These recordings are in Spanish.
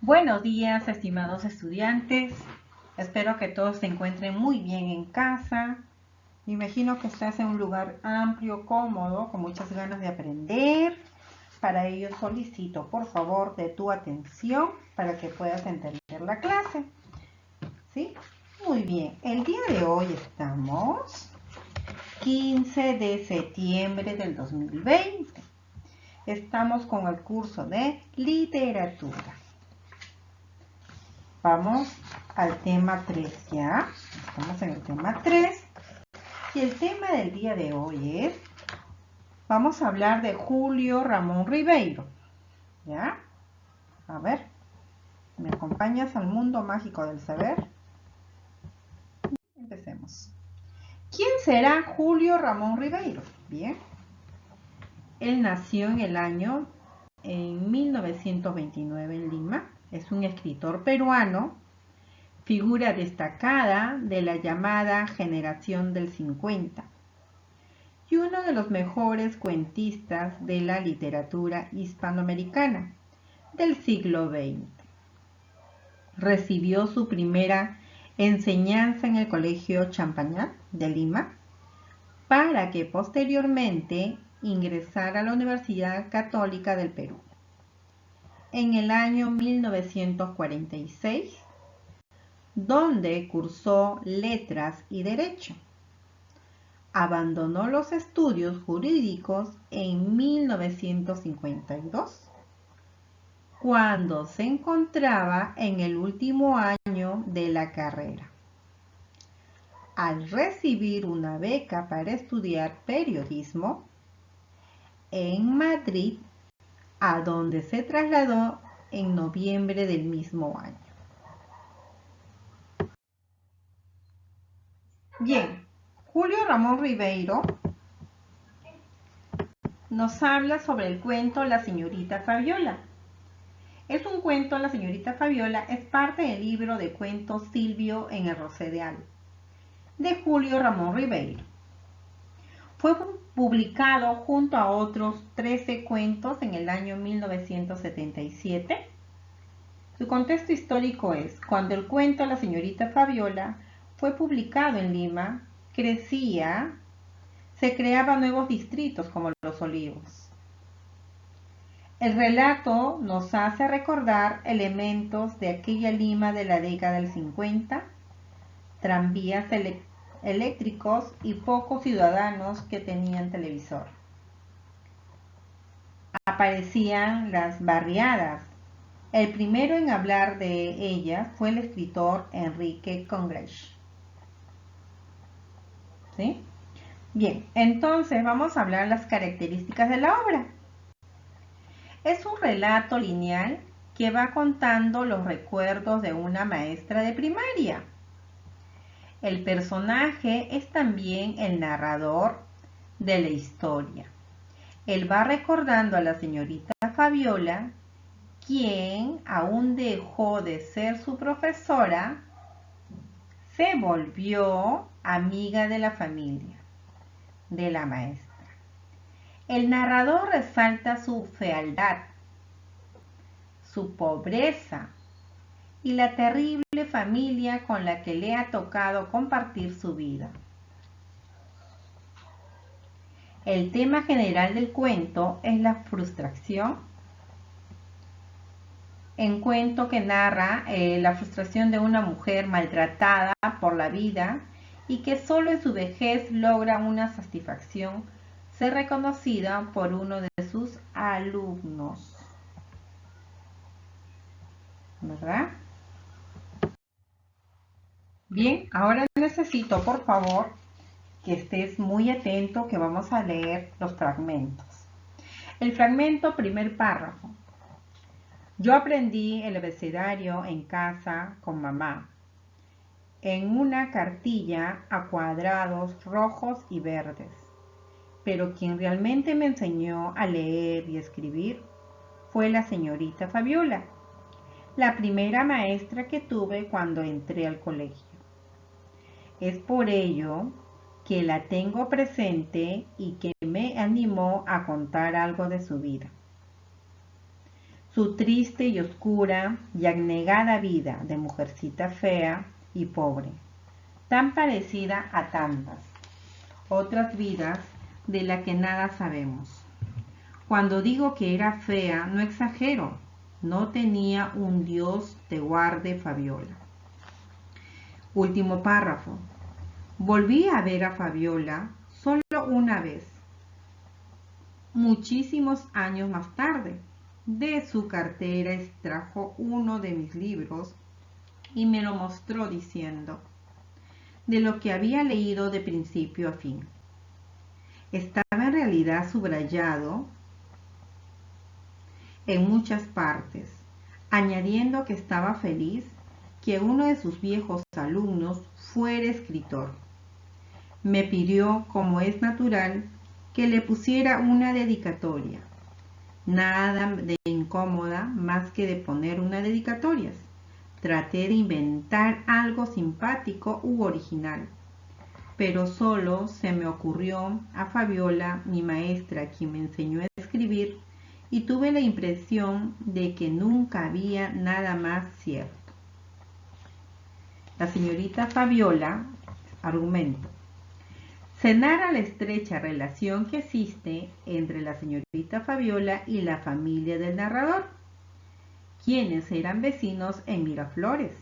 Buenos días, estimados estudiantes. Espero que todos se encuentren muy bien en casa. Me imagino que estás en un lugar amplio, cómodo, con muchas ganas de aprender. Para ello solicito, por favor, de tu atención para que puedas entender la clase. ¿Sí? Muy bien. El día de hoy estamos 15 de septiembre del 2020. Estamos con el curso de literatura. Vamos al tema 3 ya. Estamos en el tema 3. Y el tema del día de hoy es, vamos a hablar de Julio Ramón Ribeiro. ¿Ya? A ver, ¿me acompañas al mundo mágico del saber? Empecemos. ¿Quién será Julio Ramón Ribeiro? Bien. Él nació en 1929 en Lima. Es un escritor peruano, figura destacada de la llamada generación del 50 y uno de los mejores cuentistas de la literatura hispanoamericana del siglo XX. Recibió su primera enseñanza en el Colegio Champagnat de Lima, para que posteriormente ingresara a la Universidad Católica del Perú. En el año 1946, donde cursó Letras y Derecho. Abandonó los estudios jurídicos en 1952, cuando se encontraba en el último año de la carrera, al recibir una beca para estudiar periodismo en Madrid, a donde se trasladó en noviembre del mismo año. Bien, Julio Ramón Ribeiro nos habla sobre el cuento La señorita Fabiola. Es un cuento, La señorita Fabiola es parte del libro de cuentos Silvio en el Rosedal, de Julio Ramón Ribeiro. Fue publicado junto a otros 13 cuentos en el año 1977. Su contexto histórico es: cuando el cuento La señorita Fabiola fue publicado en Lima, se creaban nuevos distritos como Los Olivos. El relato nos hace recordar elementos de aquella Lima de la década del 50, tranvías eléctricos y pocos ciudadanos que tenían televisor. Aparecían las barriadas. El primero en hablar de ellas fue el escritor Enrique Congreix. ¿Sí? Bien, entonces vamos a hablar las características de la obra. Es un relato lineal que va contando los recuerdos de una maestra de primaria. El personaje es también el narrador de la historia. Él va recordando a la señorita Fabiola, quien aún dejó de ser su profesora, se volvió amiga de la familia, de la maestra. El narrador resalta su fealdad, su pobreza y la terrible familia con la que le ha tocado compartir su vida. El tema general del cuento es la frustración. En cuento que narra la frustración de una mujer maltratada por la vida y que solo en su vejez logra una satisfacción, ser reconocida por uno de sus alumnos. ¿Verdad? Bien, ahora necesito, por favor, que estés muy atento, que vamos a leer los fragmentos. El fragmento, primer párrafo. Yo aprendí el abecedario en casa con mamá, en una cartilla a cuadrados rojos y verdes, pero quien realmente me enseñó a leer y escribir fue la señorita Fabiola, la primera maestra que tuve cuando entré al colegio. Es por ello que la tengo presente y que me animó a contar algo de su vida. su triste y oscura y abnegada vida de mujercita fea y pobre, tan parecida a tantas otras vidas de las que nada sabemos. Cuando digo que era fea, no exagero, no tenía un Dios te guarde Fabiola. Último párrafo. Volví a ver a Fabiola solo una vez, muchísimos años más tarde. De su cartera extrajo uno de mis libros y me lo mostró diciendo, de lo que había leído de principio a fin. Estaba en realidad subrayado en muchas partes, añadiendo que estaba feliz que uno de sus viejos alumnos fuera escritor. Me pidió, como es natural, que le pusiera una dedicatoria. Nada de incómoda más que de poner una dedicatoria. Traté de inventar algo simpático u original, pero solo se me ocurrió a Fabiola, mi maestra, quien me enseñó a escribir, y tuve la impresión de que nunca había nada más cierto. La señorita Fabiola, argumento. Se narra la estrecha relación que existe entre la señorita Fabiola y la familia del narrador, quienes eran vecinos en Miraflores.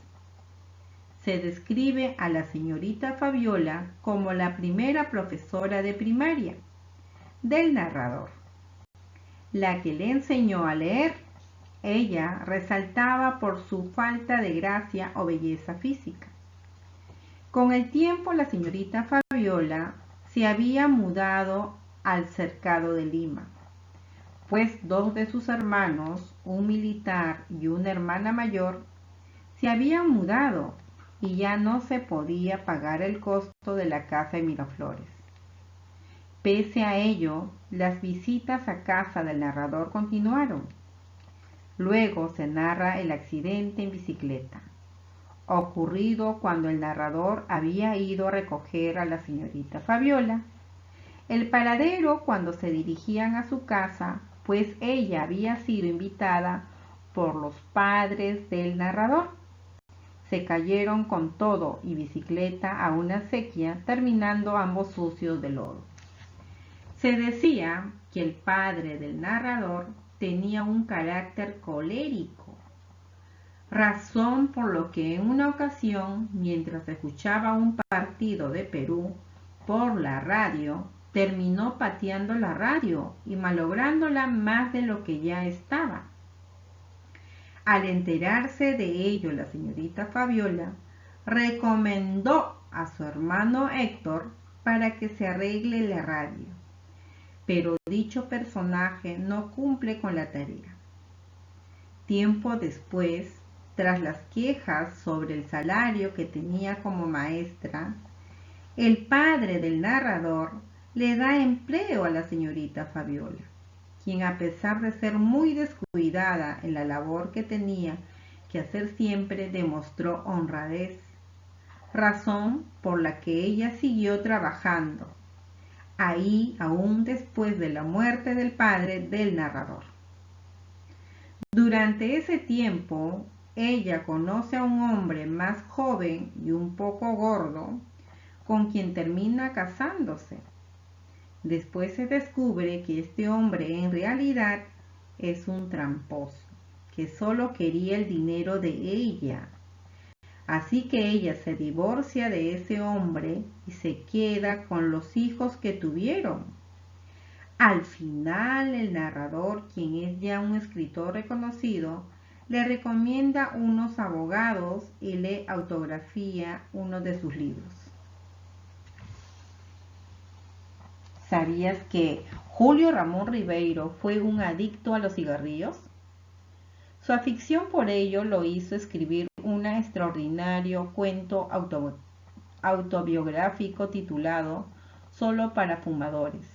Se describe a la señorita Fabiola como la primera profesora de primaria del narrador, la que le enseñó a leer. Ella resaltaba por su falta de gracia o belleza física. Con el tiempo la señorita Fabiola se había mudado al cercado de Lima, pues dos de sus hermanos, un militar y una hermana mayor, se habían mudado y ya no se podía pagar el costo de la casa de Miraflores. Pese a ello, las visitas a casa del narrador continuaron. Luego se narra el accidente en bicicleta, ocurrido cuando el narrador había ido a recoger a la señorita Fabiola. El paradero cuando se dirigían a su casa, pues ella había sido invitada por los padres del narrador. Se cayeron con todo y bicicleta a una acequia, terminando ambos sucios de lodo. Se decía que el padre del narrador tenía un carácter colérico, razón por lo que en una ocasión, mientras escuchaba un partido de Perú por la radio, terminó pateando la radio y malográndola más de lo que ya estaba. Al enterarse de ello, la señorita Fabiola recomendó a su hermano Héctor para que se arregle la radio, pero dicho personaje no cumple con la tarea. Tiempo después, tras las quejas sobre el salario que tenía como maestra, el padre del narrador le da empleo a la señorita Fabiola, quien a pesar de ser muy descuidada en la labor que tenía que hacer siempre demostró honradez, razón por la que ella siguió trabajando ahí aún después de la muerte del padre del narrador. Durante ese tiempo, ella conoce a un hombre más joven y un poco gordo, con quien termina casándose. Después se descubre que este hombre en realidad es un tramposo, que solo quería el dinero de ella. Así que ella se divorcia de ese hombre y se queda con los hijos que tuvieron. Al final, el narrador, quien es ya un escritor reconocido, le recomienda unos abogados y le autografía uno de sus libros. ¿Sabías que Julio Ramón Ribeiro fue un adicto a los cigarrillos? Su afición por ello lo hizo escribir un extraordinario cuento autobiográfico titulado Solo para fumadores.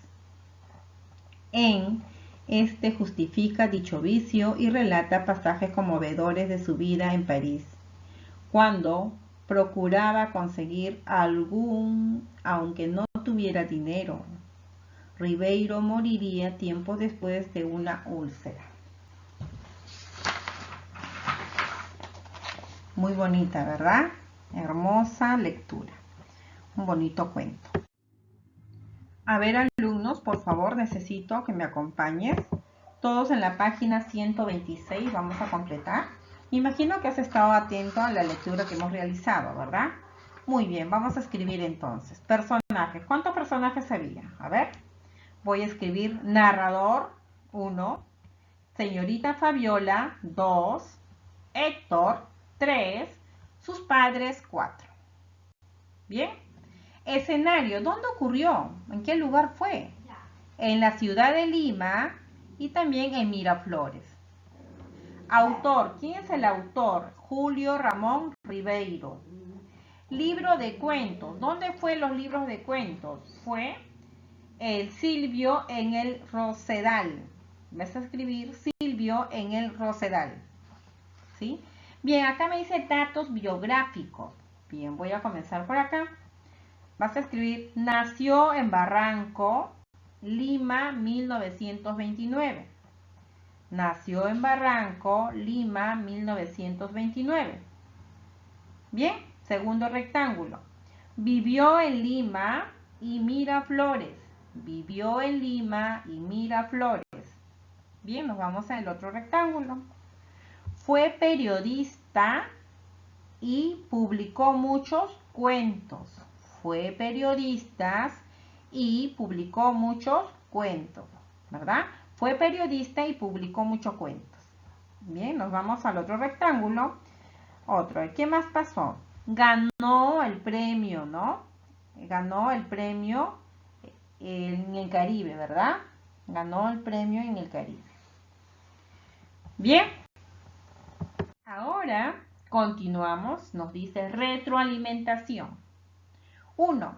En este justifica dicho vicio y relata pasajes conmovedores de su vida en París, cuando procuraba conseguir algún, aunque no tuviera dinero. Ribeiro moriría tiempo después de una úlcera. Muy bonita, ¿verdad? Hermosa lectura. Un bonito cuento. A ver, alumnos, por favor, necesito que me acompañes. Todos en la página 126 vamos a completar. Imagino que has estado atento a la lectura que hemos realizado, ¿verdad? Muy bien, vamos a escribir entonces. Personajes. ¿Cuántos personajes había? A ver, voy a escribir narrador, 1, señorita Fabiola, 2, Héctor, 3, sus padres, 4. ¿Bien? Escenario, ¿dónde ocurrió? ¿En qué lugar fue? En la ciudad de Lima y también en Miraflores. Autor, ¿quién es el autor? Julio Ramón Ribeiro. Libro de cuentos, ¿dónde fue los libros de cuentos? Fue el Silvio en el Rosedal. Vas a escribir Silvio en el Rosedal. ¿Sí? Bien, acá me dice datos biográficos. Bien, voy a comenzar por acá. Vas a escribir, nació en Barranco, Lima, 1929. Nació en Barranco, Lima, 1929. Bien, segundo rectángulo. Vivió en Lima y Miraflores. Vivió en Lima y Miraflores. Bien, nos vamos al otro rectángulo. Fue periodista y publicó muchos cuentos. Fue periodista y publicó muchos cuentos, ¿verdad? Fue periodista y publicó muchos cuentos. Bien, nos vamos al otro rectángulo. Otro, ¿qué más pasó? Ganó el premio, ¿no? Ganó el premio en el Caribe, ¿verdad? Ganó el premio en el Caribe. Bien, ahora continuamos, nos dice retroalimentación. 1.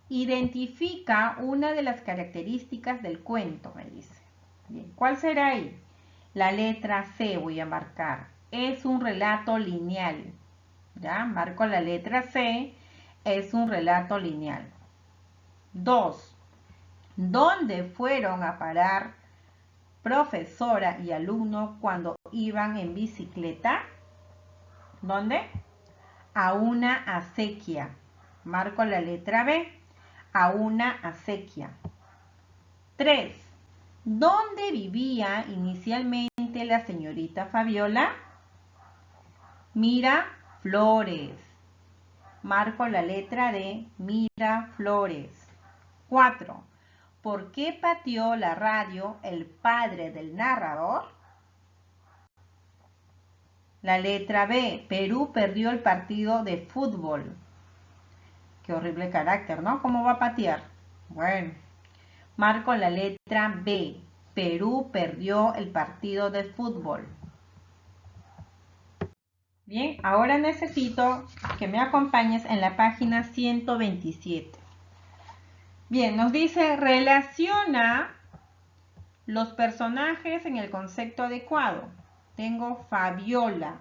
Identifica una de las características del cuento, me dice. Bien, ¿cuál será ahí? La letra C voy a marcar. Es un relato lineal. ¿Ya? Marco la letra C. Es un relato lineal. 2. ¿Dónde fueron a parar profesora y alumno cuando iban en bicicleta? ¿Dónde? A una acequia. Marco la letra B. A una acequia. 3. ¿Dónde vivía inicialmente la señorita Fabiola? Miraflores. Marco la letra D. Miraflores. 4. ¿Por qué pateó la radio el padre del narrador? La letra B. Perú perdió el partido de fútbol. Qué horrible carácter, ¿no? ¿Cómo va a patear? Bueno, marco la letra B. Perú perdió el partido de fútbol. Bien, ahora necesito que me acompañes en la página 127. Bien, nos dice, relaciona los personajes en el concepto adecuado. Tengo Fabiola.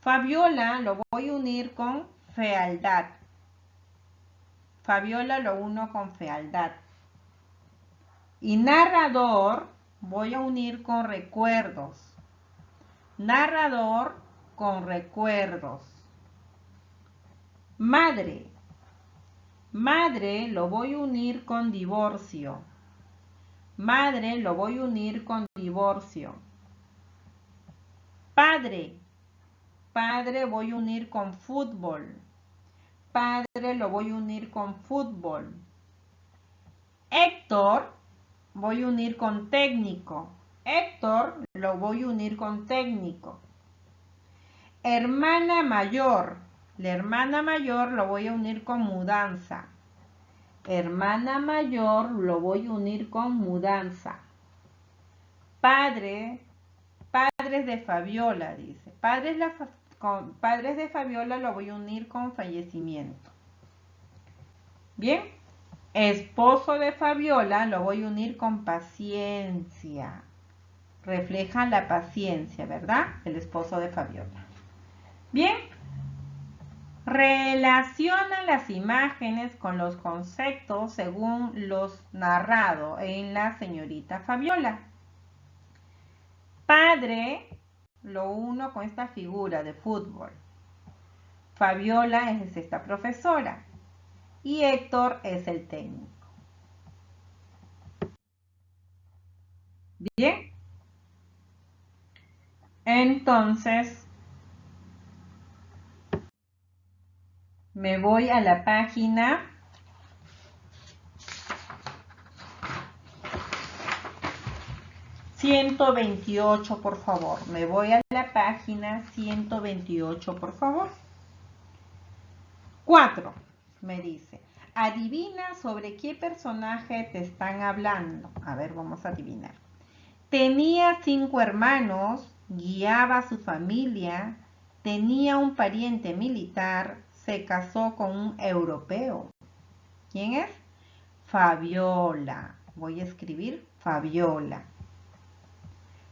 Fabiola lo voy a unir con fealdad. Fabiola lo uno con fealdad. Y narrador voy a unir con recuerdos. Narrador con recuerdos. Madre. Madre lo voy a unir con divorcio. Madre lo voy a unir con divorcio. Padre. Padre voy a unir con fútbol. Padre lo voy a unir con fútbol. Héctor voy a unir con técnico. Héctor lo voy a unir con técnico. Hermana mayor. La hermana mayor lo voy a unir con mudanza. Hermana mayor lo voy a unir con mudanza. Padre, padres de Fabiola, dice. Padres de Fabiola lo voy a unir con fallecimiento. Bien. Esposo de Fabiola lo voy a unir con paciencia. Refleja la paciencia, ¿verdad? El esposo de Fabiola. Bien. Relaciona las imágenes con los conceptos según los narrado en la señorita Fabiola. Padre lo uno con esta figura de fútbol. Fabiola es esta profesora y Héctor es el técnico. Bien, entonces me voy a la página 128, por favor. Me voy a la página 128, por favor. 4, me dice. Adivina sobre qué personaje te están hablando. A ver, vamos a adivinar. Tenía 5 hermanos, guiaba a su familia, tenía un pariente militar, se casó con un europeo. ¿Quién es? Fabiola. Voy a escribir Fabiola.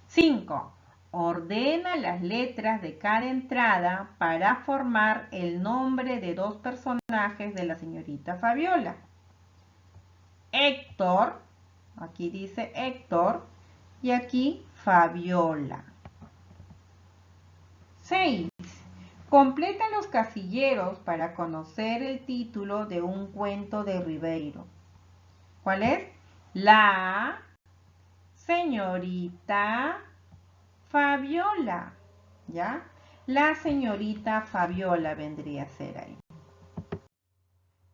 5. Ordena las letras de cada entrada para formar el nombre de 2 personajes de la señorita Fabiola. Héctor, aquí dice Héctor, y aquí Fabiola. 6. Completa los casilleros para conocer el título de un cuento de Ribeiro. ¿Cuál es? La señorita Fabiola, ¿ya? La señorita Fabiola vendría a ser ahí.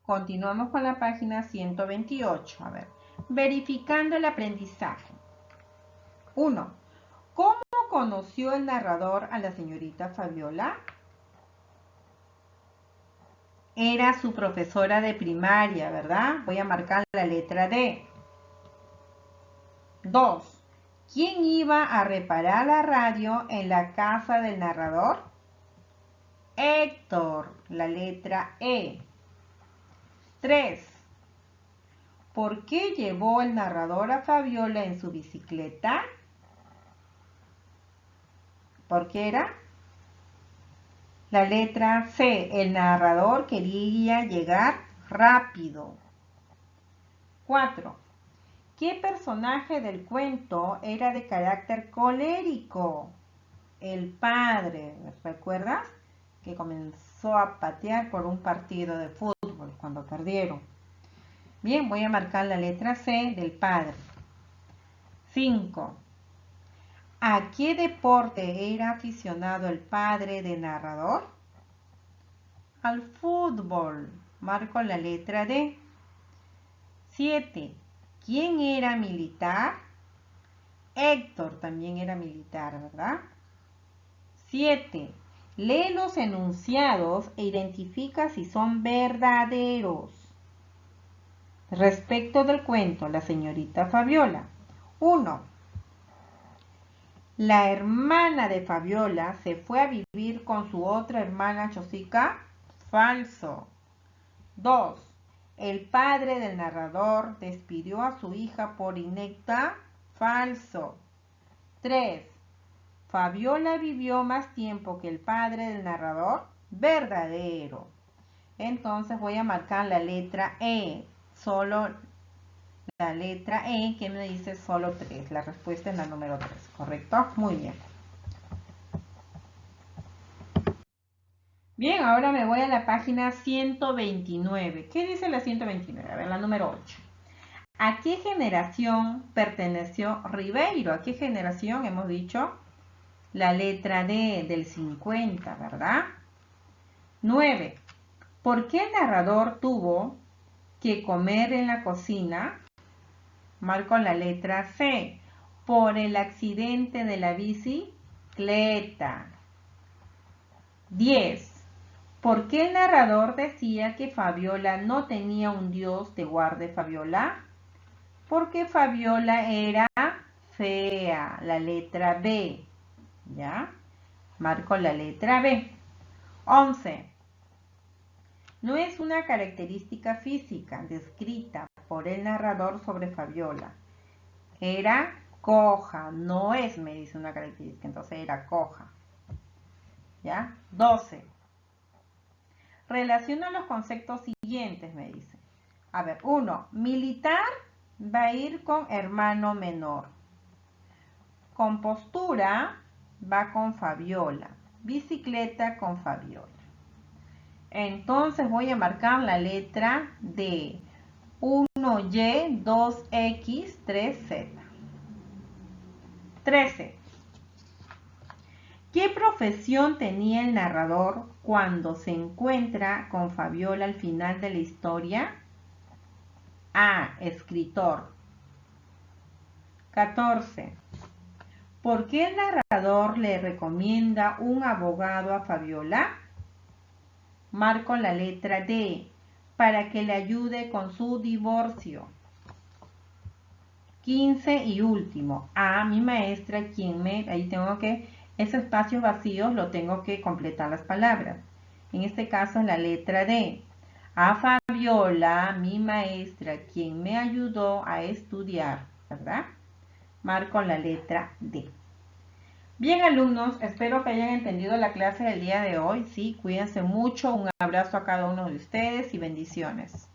Continuamos con la página 128. A ver, verificando el aprendizaje. 1. ¿Cómo conoció el narrador a la señorita Fabiola? Era su profesora de primaria, ¿verdad? Voy a marcar la letra D. 2. ¿Quién iba a reparar la radio en la casa del narrador? Héctor, la letra E. 3. ¿Por qué llevó el narrador a Fabiola en su bicicleta? ¿Por qué era? La letra C. El narrador quería llegar rápido. 4. ¿Qué personaje del cuento era de carácter colérico? El padre, ¿recuerdas? Que comenzó a patear por un partido de fútbol cuando perdieron. Bien, voy a marcar la letra C del padre. 5. ¿A qué deporte era aficionado el padre de narrador? Al fútbol. Marco la letra D. 7. ¿Quién era militar? Héctor también era militar, ¿verdad? 7. Lee los enunciados e identifica si son verdaderos. Respecto del cuento, la señorita Fabiola. 1. La hermana de Fabiola se fue a vivir con su otra hermana Chosica. Falso. 2. El padre del narrador despidió a su hija por inepta. Falso. 3. Fabiola vivió más tiempo que el padre del narrador. Verdadero. Entonces voy a marcar la letra E. Solo la letra E que me dice solo 3. La respuesta es la número 3. ¿Correcto? Muy bien. Bien, ahora me voy a la página 129. ¿Qué dice la 129? A ver, la número 8. ¿A qué generación perteneció Ribeiro? ¿A qué generación hemos dicho? La letra D del 50, ¿verdad? 9. ¿Por qué el narrador tuvo que comer en la cocina? Marco la letra C. Por el accidente de la bicicleta. 10. ¿Por qué el narrador decía que Fabiola no tenía un dios de guarde Fabiola? Porque Fabiola era fea, la letra B. ¿Ya? Marco la letra B. 11. No es una característica física descrita por el narrador sobre Fabiola. Era coja, no es, me dice una característica, entonces era coja. ¿Ya? 12. Relaciona los conceptos siguientes, me dice. A ver, 1. Militar va a ir con hermano menor. Compostura va con Fabiola. Bicicleta con Fabiola. Entonces voy a marcar la letra D. 1Y, 2X, 3Z. 13. ¿Qué profesión tenía el narrador cuando se encuentra con Fabiola al final de la historia? A. Escritor. 14. ¿Por qué el narrador le recomienda un abogado a Fabiola? Marco la letra D. Para que le ayude con su divorcio. 15 y último. A mi maestra, ahí tengo que, esos espacios vacíos lo tengo que completar las palabras. En este caso es la letra D. A Fabiola, mi maestra, quien me ayudó a estudiar, ¿verdad? Marco la letra D. Bien, alumnos, espero que hayan entendido la clase del día de hoy. Sí, cuídense mucho. Un abrazo a cada uno de ustedes y bendiciones.